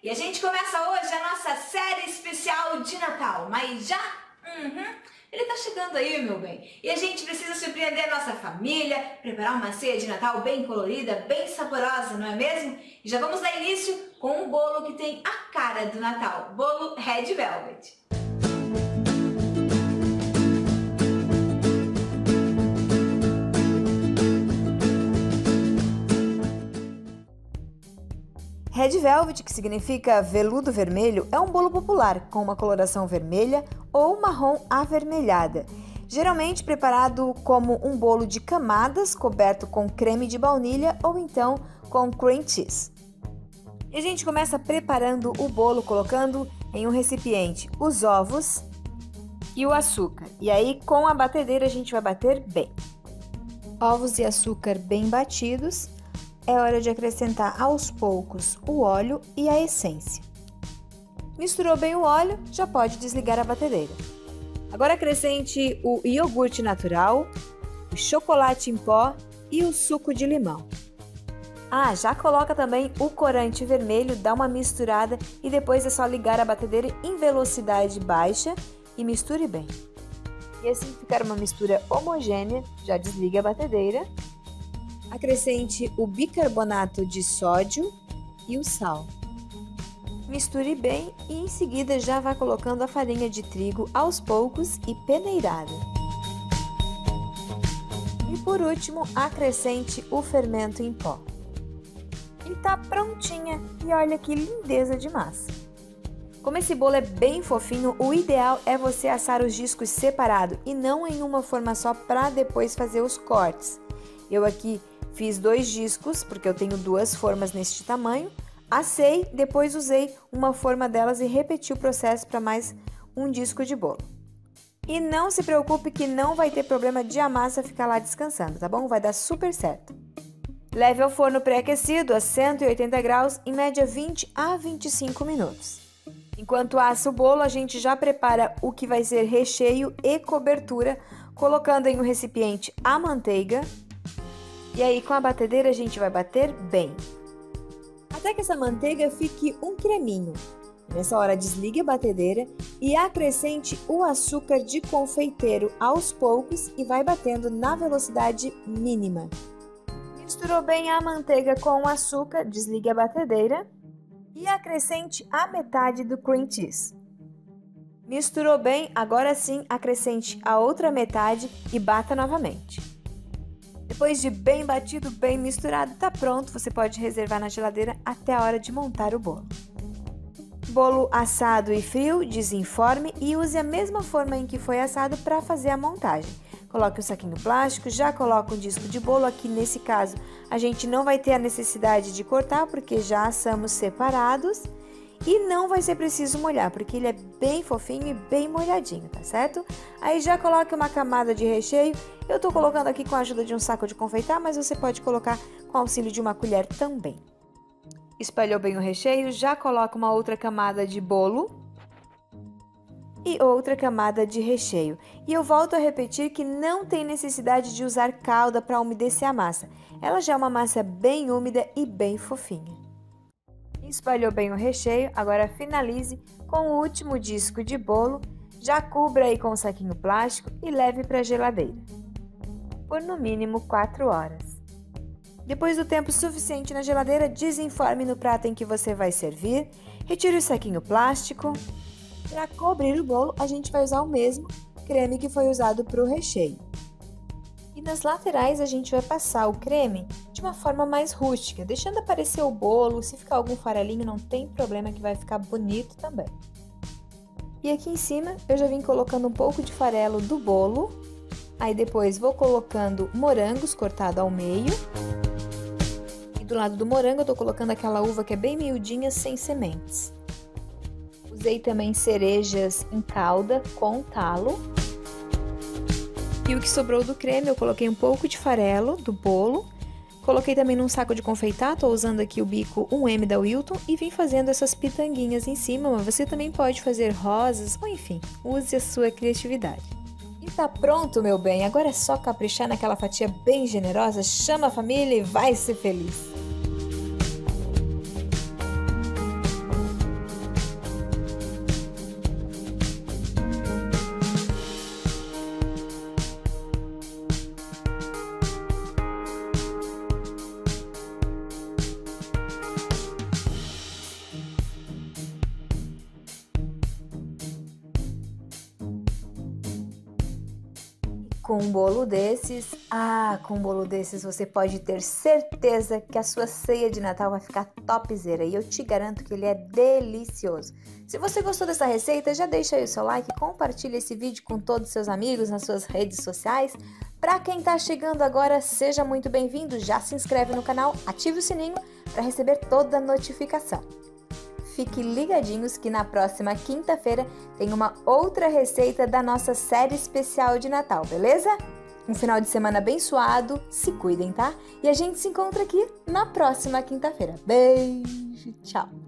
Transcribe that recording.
E a gente começa hoje a nossa série especial de Natal, mas já? Ele tá chegando aí, meu bem. E a gente precisa surpreender a nossa família, preparar uma ceia de Natal bem colorida, bem saborosa, não é mesmo? E já vamos dar início com um bolo que tem a cara do Natal, bolo Red Velvet. Red Velvet, que significa veludo vermelho, é um bolo popular com uma coloração vermelha ou marrom avermelhada, geralmente preparado como um bolo de camadas coberto com creme de baunilha ou então com cream cheese. E a gente começa preparando o bolo colocando em um recipiente os ovos e o açúcar. E aí com a batedeira a gente vai bater bem. Ovos e açúcar bem batidos. É hora de acrescentar aos poucos o óleo e a essência. Misturou bem o óleo, já pode desligar a batedeira. Agora acrescente o iogurte natural, o chocolate em pó e o suco de limão. Já coloca também o corante vermelho, dá uma misturada e depois é só ligar a batedeira em velocidade baixa e misture bem. E assim que ficar uma mistura homogênea, já desliga a batedeira. Acrescente o bicarbonato de sódio e o sal. Misture bem e em seguida já vá colocando a farinha de trigo aos poucos e peneirada. E por último, acrescente o fermento em pó. E tá prontinha! E olha que lindeza de massa! Como esse bolo é bem fofinho, o ideal é você assar os discos separado e não em uma forma só para depois fazer os cortes. Eu aqui fiz 2 discos, porque eu tenho 2 formas neste tamanho, assei, depois usei uma forma delas e repeti o processo para mais um disco de bolo. E não se preocupe que não vai ter problema de a massa ficar lá descansando, tá bom? Vai dar super certo. Leve ao forno pré-aquecido a 180 graus, em média 20 a 25 minutos. Enquanto assa o bolo, a gente já prepara o que vai ser recheio e cobertura, colocando em um recipiente a manteiga. E aí com a batedeira a gente vai bater bem, até que essa manteiga fique um creminho. Nessa hora desligue a batedeira e acrescente o açúcar de confeiteiro aos poucos e vai batendo na velocidade mínima. Misturou bem a manteiga com o açúcar, desligue a batedeira e acrescente a metade do cream cheese. Misturou bem, agora sim acrescente a outra metade e bata novamente. Depois de bem batido, bem misturado, tá pronto, você pode reservar na geladeira até a hora de montar o bolo. Bolo assado e frio, desenforme e use a mesma forma em que foi assado para fazer a montagem. Coloque um saquinho plástico, já coloca um disco de bolo, aqui nesse caso a gente não vai ter a necessidade de cortar porque já assamos separados. E não vai ser preciso molhar, porque ele é bem fofinho e bem molhadinho, tá certo? Aí já coloque uma camada de recheio. Eu tô colocando aqui com a ajuda de um saco de confeitar, mas você pode colocar com auxílio de uma colher também. Espalhou bem o recheio, já coloca uma outra camada de bolo e outra camada de recheio. E eu volto a repetir que não tem necessidade de usar calda para umedecer a massa. Ela já é uma massa bem úmida e bem fofinha. Espalhou bem o recheio, agora finalize com o último disco de bolo, já cubra aí com um saquinho plástico e leve para a geladeira, por no mínimo 4 horas. Depois do tempo suficiente na geladeira, desenforme no prato em que você vai servir, retire o saquinho plástico. Para cobrir o bolo, a gente vai usar o mesmo creme que foi usado para o recheio. E nas laterais a gente vai passar o creme de uma forma mais rústica, deixando aparecer o bolo. Se ficar algum farelinho não tem problema, que vai ficar bonito também. E aqui em cima eu já vim colocando um pouco de farelo do bolo. Aí depois vou colocando morangos cortados ao meio. E do lado do morango eu tô colocando aquela uva que é bem miudinha, sem sementes. Usei também cerejas em calda com talo. E o que sobrou do creme, eu coloquei um pouco de farelo do bolo. Coloquei também num saco de confeitar, tô usando aqui o bico 1M da Wilton e vim fazendo essas pitanguinhas em cima, mas você também pode fazer rosas, ou enfim, use a sua criatividade. E tá pronto, meu bem, agora é só caprichar naquela fatia bem generosa, chama a família e vai ser feliz! Com um bolo desses, você pode ter certeza que a sua ceia de Natal vai ficar topzera e eu te garanto que ele é delicioso. Se você gostou dessa receita, já deixa aí o seu like, compartilha esse vídeo com todos os seus amigos nas suas redes sociais. Para quem está chegando agora, seja muito bem-vindo, já se inscreve no canal, ative o sininho para receber toda a notificação. Fique ligadinhos que na próxima quinta-feira tem uma outra receita da nossa série especial de Natal, beleza? Um final de semana abençoado, se cuidem, tá? E a gente se encontra aqui na próxima quinta-feira. Beijo, tchau!